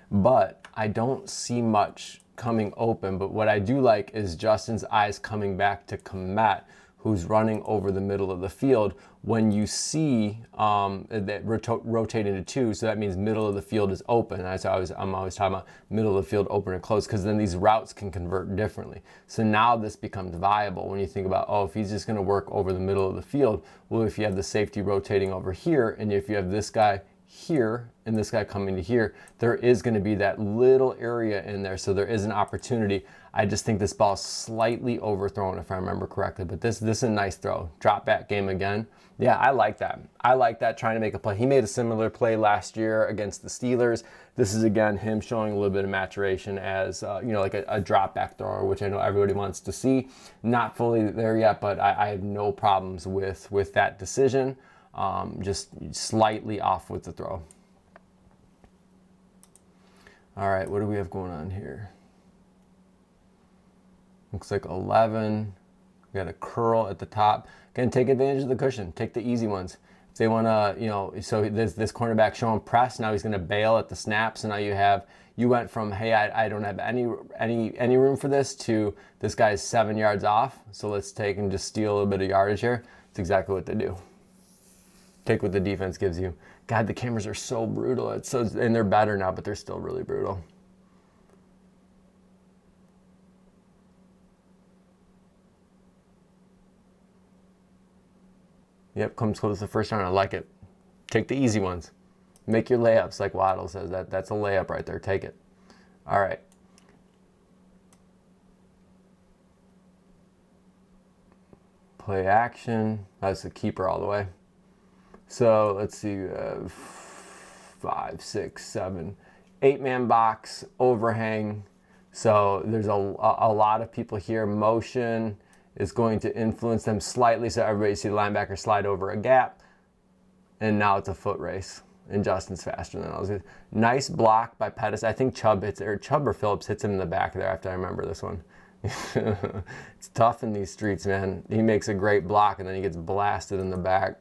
But I don't see much coming open. But what I do like is Justin's eyes coming back to Komet, who's running over the middle of the field. When you see that rotating to 2, so that means middle of the field is open. I'm always talking about middle of the field open and close, because then these routes can convert differently. So now this becomes viable when you think about, oh, if he's just going to work over the middle of the field, well, if you have the safety rotating over here, and if you have this guy here and this guy coming to here, there is going to be that little area in there. So there is an opportunity. I just think this ball is slightly overthrown, if I remember correctly, but this is a nice throw. Drop back game again. Yeah, I like that. I like that, trying to make a play. He made a similar play last year against the Steelers. This is, again, him showing a little bit of maturation as, like a drop back thrower, which I know everybody wants to see. Not fully there yet, but I have no problems with that decision. Just slightly off with the throw. All right, what do we have going on here? Looks like 11. We got a curl at the top. Again, take advantage of the cushion. Take the easy ones. If they want to, so this cornerback showing press. Now he's going to bail at the snap. So now you went from, hey, I don't have any room for this, to this guy's 7 yards off. So let's take and just steal a little bit of yardage here. That's exactly what they do. Take what the defense gives you. God, the cameras are so brutal. And they're better now, but they're still really brutal. Yep, comes close to the first round. I like it. Take the easy ones. Make your layups, like Waddle says. That's a layup right there. Take it. All right. Play action. That's the keeper all the way. So let's see. 5, 6, 7, 8-man box, overhang. So there's a lot of people here. Motion is going to influence them slightly, so everybody see the linebacker slide over a gap. And now it's a foot race, and Justin's faster than I was. Nice block by Pettis. I think Chubb or Phillips hits him in the back there after I remember this one. It's tough in these streets, man. He makes a great block, and then he gets blasted in the back.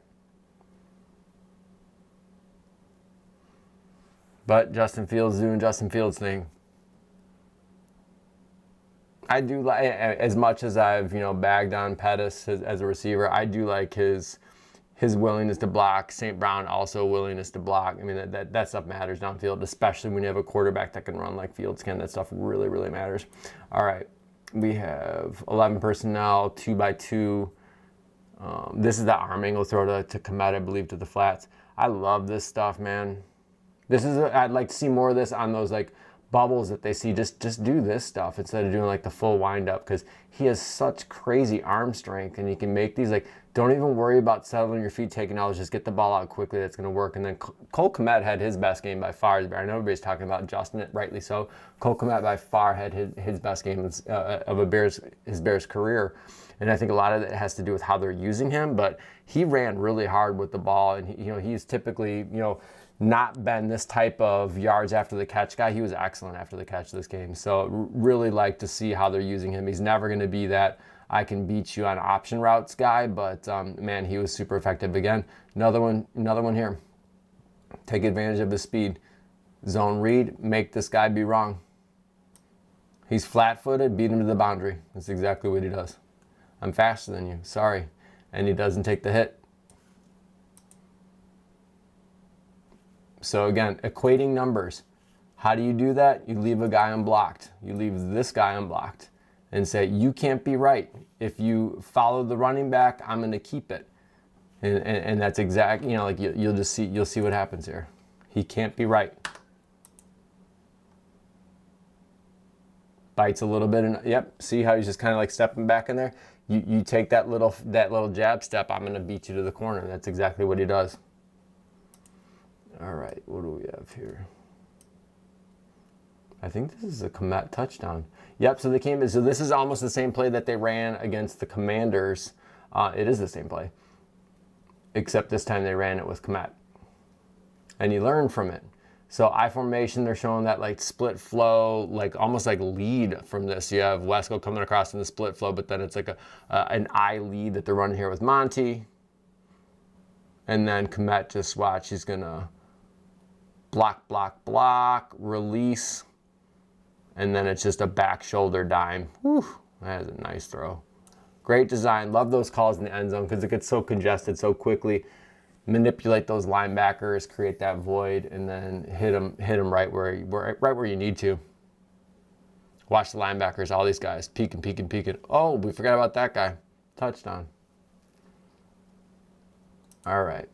But Justin Fields doing Justin Fields thing. I do like, as much as I've bagged on Pettis as a receiver, I do like his willingness to block. St. Brown also willingness to block. I mean, that stuff matters downfield, especially when you have a quarterback that can run like Fields can. That stuff really, really matters. All right, we have 11 personnel, 2x2. This is the arm angle throw to Komet, I believe, to the flats. I love this stuff, man. I'd like to see more of this on those like bubbles that they see. Just do this stuff instead of doing like the full wind up, because he has such crazy arm strength, and you can make these like, don't even worry about settling your feet, taking out, just get the ball out quickly. That's going to work. And then Cole Komet had his best game by far. I know everybody's talking about Justin, rightly so. Cole Komet by far had his best game of his Bears career. And I think a lot of it has to do with how they're using him, but he ran really hard with the ball, and he's typically, not been this type of yards after the catch guy. He was excellent after the catch this game. So really like to see how they're using him. He's never going to be that I can beat you on option routes guy, but man, he was super effective again. Another one here. Take advantage of his speed. Zone read, make this guy be wrong. He's flat-footed, beat him to the boundary. That's exactly what he does. I'm faster than you, sorry. And he doesn't take the hit. So again, equating numbers. How do you do that? You leave a guy unblocked. You leave this guy unblocked and say, you can't be right. If you follow the running back, I'm going to keep it. And that's exact, like you'll see what happens here. He can't be right. Bites a little bit, and yep, see how he's just kind of like stepping back in there? You take that little jab step, I'm going to beat you to the corner. That's exactly what he does. All right, what do we have here? I think this is a Komet touchdown. Yep, so this is almost the same play that they ran against the Commanders. It is the same play, except this time they ran it with Komet. And you learn from it. So I formation, they're showing that like split flow, like almost like lead from this. You have Wesco coming across in the split flow, but then it's like an I lead that they're running here with Monty. And then Komet, just watch, he's gonna block, block, block, release. And then it's just a back shoulder dime. Whew, that is a nice throw. Great design. Love those calls in the end zone because it gets so congested so quickly. Manipulate those linebackers, create that void, and then hit them right where you need to. Watch the linebackers, all these guys, peeking, peeking, peeking. Oh, we forgot about that guy. Touchdown. All right.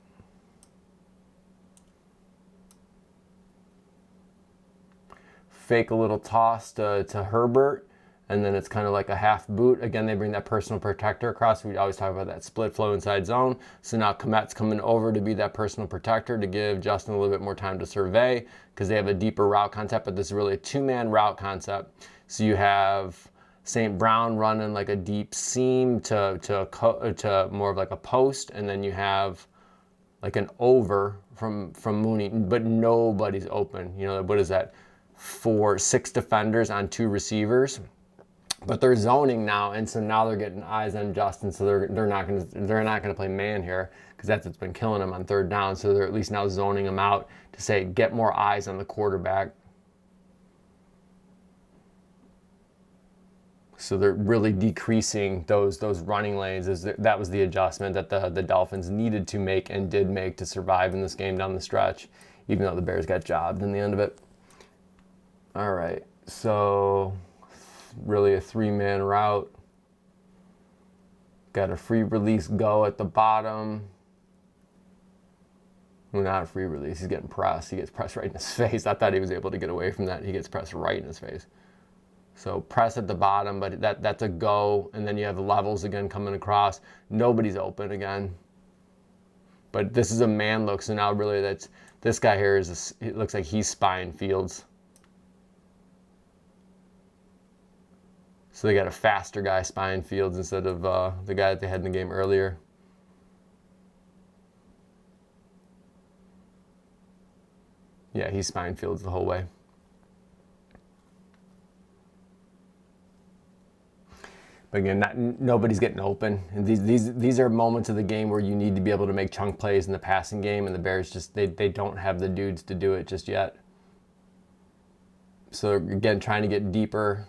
Fake a little toss to Herbert, and then it's kind of like a half boot. Again, they bring that personal protector across. We always talk about that split flow inside zone. So now Komet's coming over to be that personal protector to give Justin a little bit more time to survey because they have a deeper route concept, but this is really a two-man route concept. So you have St. Brown running like a deep seam to more of like a post, and then you have like an over from Mooney, but nobody's open. You know, what is that? 6 defenders on 2 receivers. But they're zoning now, and so now they're getting eyes on Justin. So they're not gonna play man here because that's what's been killing them on 3rd down. So they're at least now zoning him out to say get more eyes on the quarterback. So they're really decreasing those running lanes. That was the adjustment that the Dolphins needed to make and did make to survive in this game down the stretch, even though the Bears got jobbed in the end of it. All right, so really a 3-man route. Got a free release go at the bottom. Well, not a free release, he's getting pressed. He gets pressed right in his face. I thought he was able to get away from that. He gets pressed right in his face. So press at the bottom, but that's a go. And then you have the levels again coming across. Nobody's open again. But this is a man look, so now really this guy here it looks like he's spying Fields. So they got a faster guy spying Fields instead of the guy that they had in the game earlier. Yeah, he's spying Fields the whole way. But again, nobody's getting open. And these are moments of the game where you need to be able to make chunk plays in the passing game, and the Bears just they don't have the dudes to do it just yet. So again, trying to get deeper,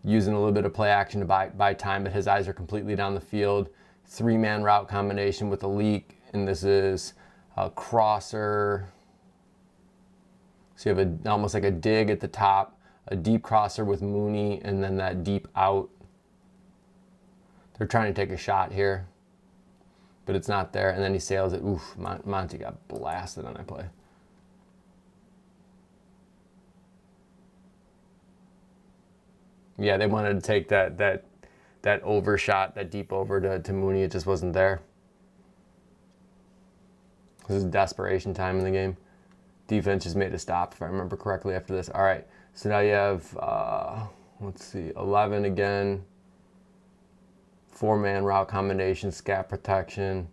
using a little bit of play action to buy time, but his eyes are completely down the field. 3-man route combination with a leak, and this is a crosser. So you have almost like a dig at the top, a deep crosser with Mooney, and then that deep out. They're trying to take a shot here, but it's not there, and then he sails it. Oof, Monty got blasted on that play. Yeah, they wanted to take that overshot, that deep over to Mooney. It just wasn't there. This is desperation time in the game. Defense just made a stop, if I remember correctly, after this. All right, so now you have, let's see, 11 again. 4-man route combination, scat protection.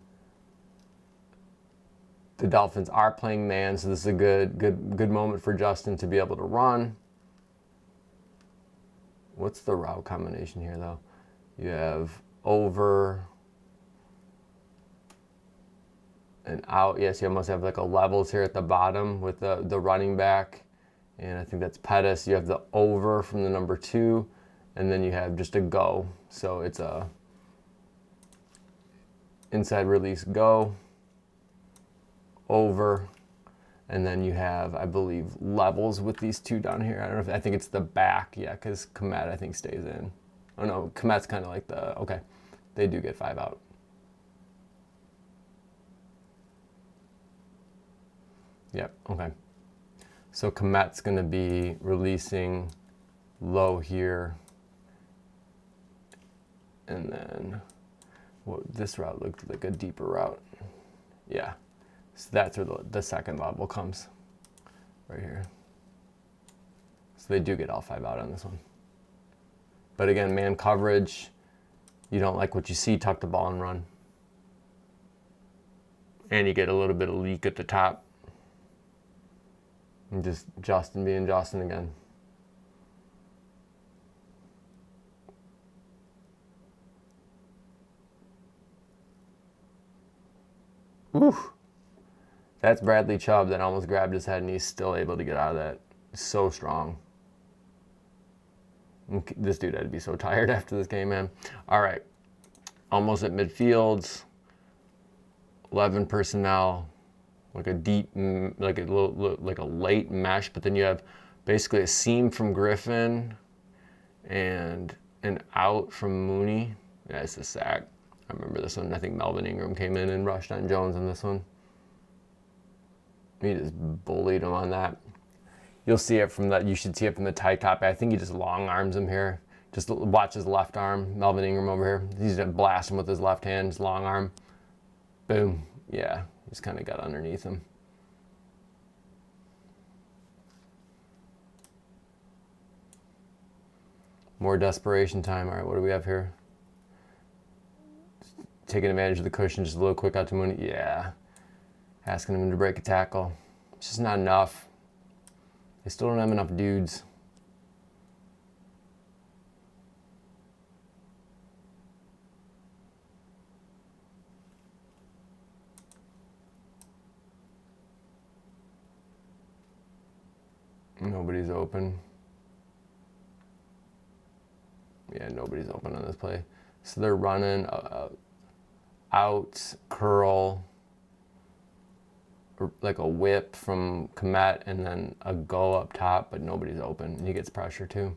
The Dolphins are playing man, so this is a good moment for Justin to be able to run. What's the route combination here, though? You have over and out. Yes, you almost have like a levels here at the bottom with the running back. And I think that's Pettis. You have the over from the number 2, and then you have just a go. So it's a inside release go, over, and then you have, I believe, levels with these 2 down here. I don't know I think it's the back, yeah, because Komet, I think, stays in. Oh no, Komet's kind of like okay, they do get 5 out. Yep, okay. So Komet's gonna be releasing low here, and then this route looked like a deeper route. Yeah, so that's where the second level comes, right here. So they do get all 5 out on this one. But again, man coverage, you don't like what you see, tuck the ball and run. And you get a little bit of leak at the top. And just Justin being Justin again. Ooh. That's Bradley Chubb that almost grabbed his head, and he's still able to get out of that. So strong. This dude had to be so tired after this game, man. All right. Almost at midfields. 11 personnel. Like a deep, like a late mesh, but then you have basically a seam from Griffin and an out from Mooney. Yeah, it's a sack. I remember this one. I think Melvin Ingram came in and rushed on Jones on this one. He just bullied him on that. You'll see it from that. You should see it from the tight copy. I think he just long arms him here. Just watch his left arm. Melvin Ingram over here. He's gonna blast him with his left hand, his long arm. Boom. Yeah, just kind of got underneath him. More desperation time. All right, what do we have here? Taking advantage of the cushion, just a little quick out to Mooney. Yeah. Asking him to break a tackle. It's just not enough. They still don't have enough dudes. Nobody's open. Yeah, nobody's open on this play. So they're running out, curl, like a whip from Komet, and then a go up top, but nobody's open. And he gets pressure too.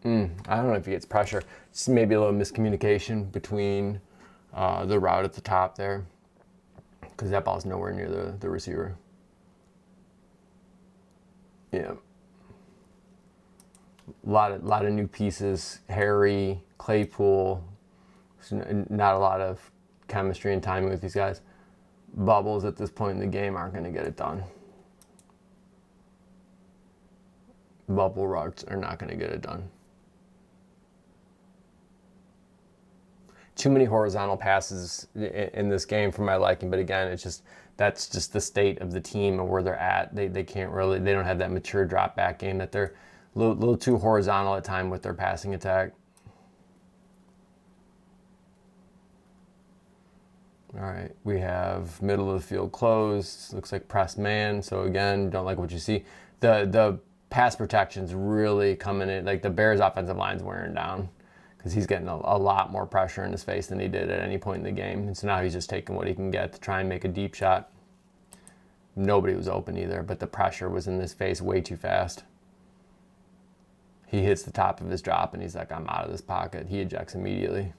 I don't know if he gets pressure. Just maybe a little miscommunication between the route at the top there, because that ball's nowhere near the receiver. Yeah. A lot of new pieces. Harry, Claypool. Not a lot of chemistry and timing with these guys. Bubbles at this point in the game aren't going to get it done. Bubble routes are not going to get it done. Too many horizontal passes in this game for my liking, but again, that's just the state of the team and where they're at. They can't really, they don't have that mature drop back game, that they're a little too horizontal at time with their passing attack. All right, we have middle of the field closed. Looks like pressed man. So again, don't like what you see. The pass protection's really coming in. Like the Bears' offensive line's wearing down because he's getting a lot more pressure in his face than he did at any point in the game. And so now he's just taking what he can get to try and make a deep shot. Nobody was open either, but the pressure was in his face way too fast. He hits the top of his drop and he's like, I'm out of this pocket. He ejects immediately.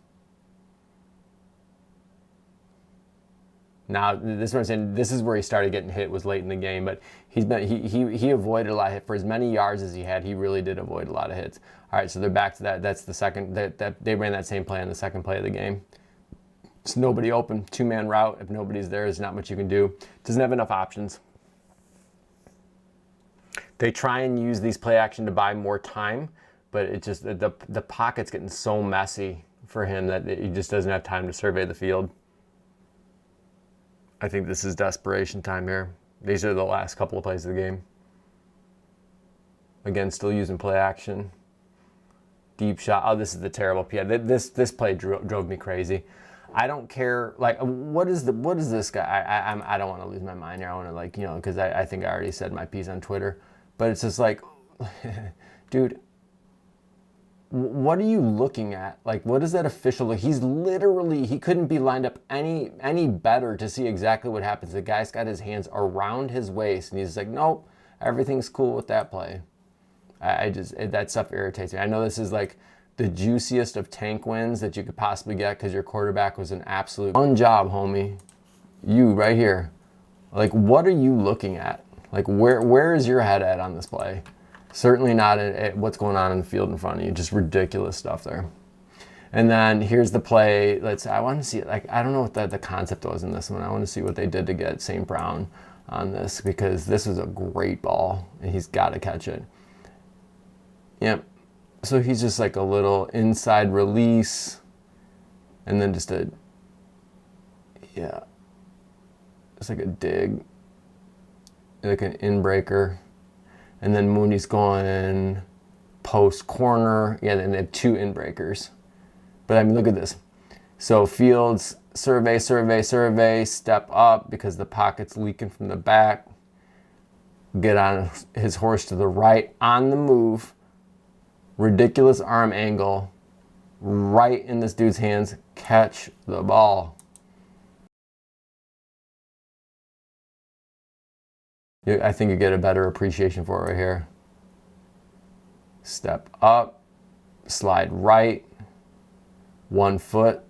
Now, this is what I'm saying. This is where he started getting hit, was late in the game, but he avoided a lot of hits. For as many yards as he had, he really did avoid a lot of hits. All right, so they're back to that. That's the second that they ran that same play on the second play of the game. It's nobody open, two-man route. If nobody's there, there's not much you can do. Doesn't have enough options. They try and use these play action to buy more time, but it just the pocket's getting so messy for him that he just doesn't have time to survey the field. I think this is desperation time here. These are the last couple of plays of the game. Again, still using play action. Deep shot. Oh, this is the terrible PI. This play drove me crazy. I don't care. Like, what is this guy? I don't want to lose my mind here. I want to because I think I already said my piece on Twitter. But it's just like, dude, what are you looking at? Like, what is that official? He's literally, he couldn't be lined up any better to see exactly what happens. The guy's got his hands around his waist, and he's like, nope, everything's cool with that play. That stuff irritates me. I know this is like the juiciest of tank wins that you could possibly get because your quarterback was an absolute one job, homie. You right here. Like, what are you looking at? Like, where is your head at on this play? Certainly not at what's going on in the field in front of you. Just ridiculous stuff there. And then here's the play. I want to see, like, I don't know what the concept was in this one. I want to see what they did to get St. Brown on this, because this was a great ball and he's got to catch it. Yep. So he's just like a little inside release and then just it's like a dig. like an in-breaker. And then Mooney's going post corner. Yeah, and they have 2 in-breakers. But I mean, look at this. So Fields, survey, step up because the pocket's leaking from the back. Get on his horse to the right, on the move. Ridiculous arm angle. Right in this dude's hands. Catch the ball. I think you get a better appreciation for it right here. Step up, slide right, 1 foot,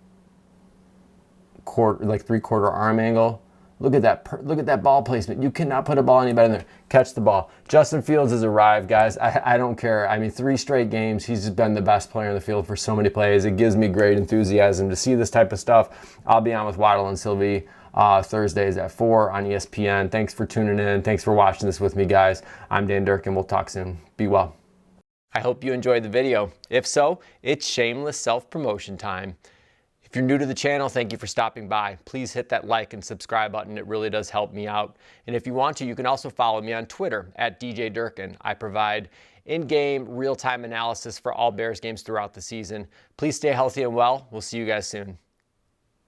like 3/4 arm angle. Look at that! Look at that ball placement. You cannot put a ball any better than there. Catch the ball. Justin Fields has arrived, guys. I don't care. I mean, 3 straight games. He's just been the best player on the field for so many plays. It gives me great enthusiasm to see this type of stuff. I'll be on with Waddle and Sylvie Thursdays at 4 on ESPN. Thanks for tuning in. Thanks for watching this with me, guys. I'm Dan Durkin. We'll talk soon. Be well. I hope you enjoyed the video. If so, it's shameless self-promotion time. If you're new to the channel, thank you for stopping by. Please hit that like and subscribe button. It really does help me out. And if you want to, you can also follow me on Twitter at DJ Durkin. I provide in-game, real-time analysis for all Bears games throughout the season. Please stay healthy and well. We'll see you guys soon.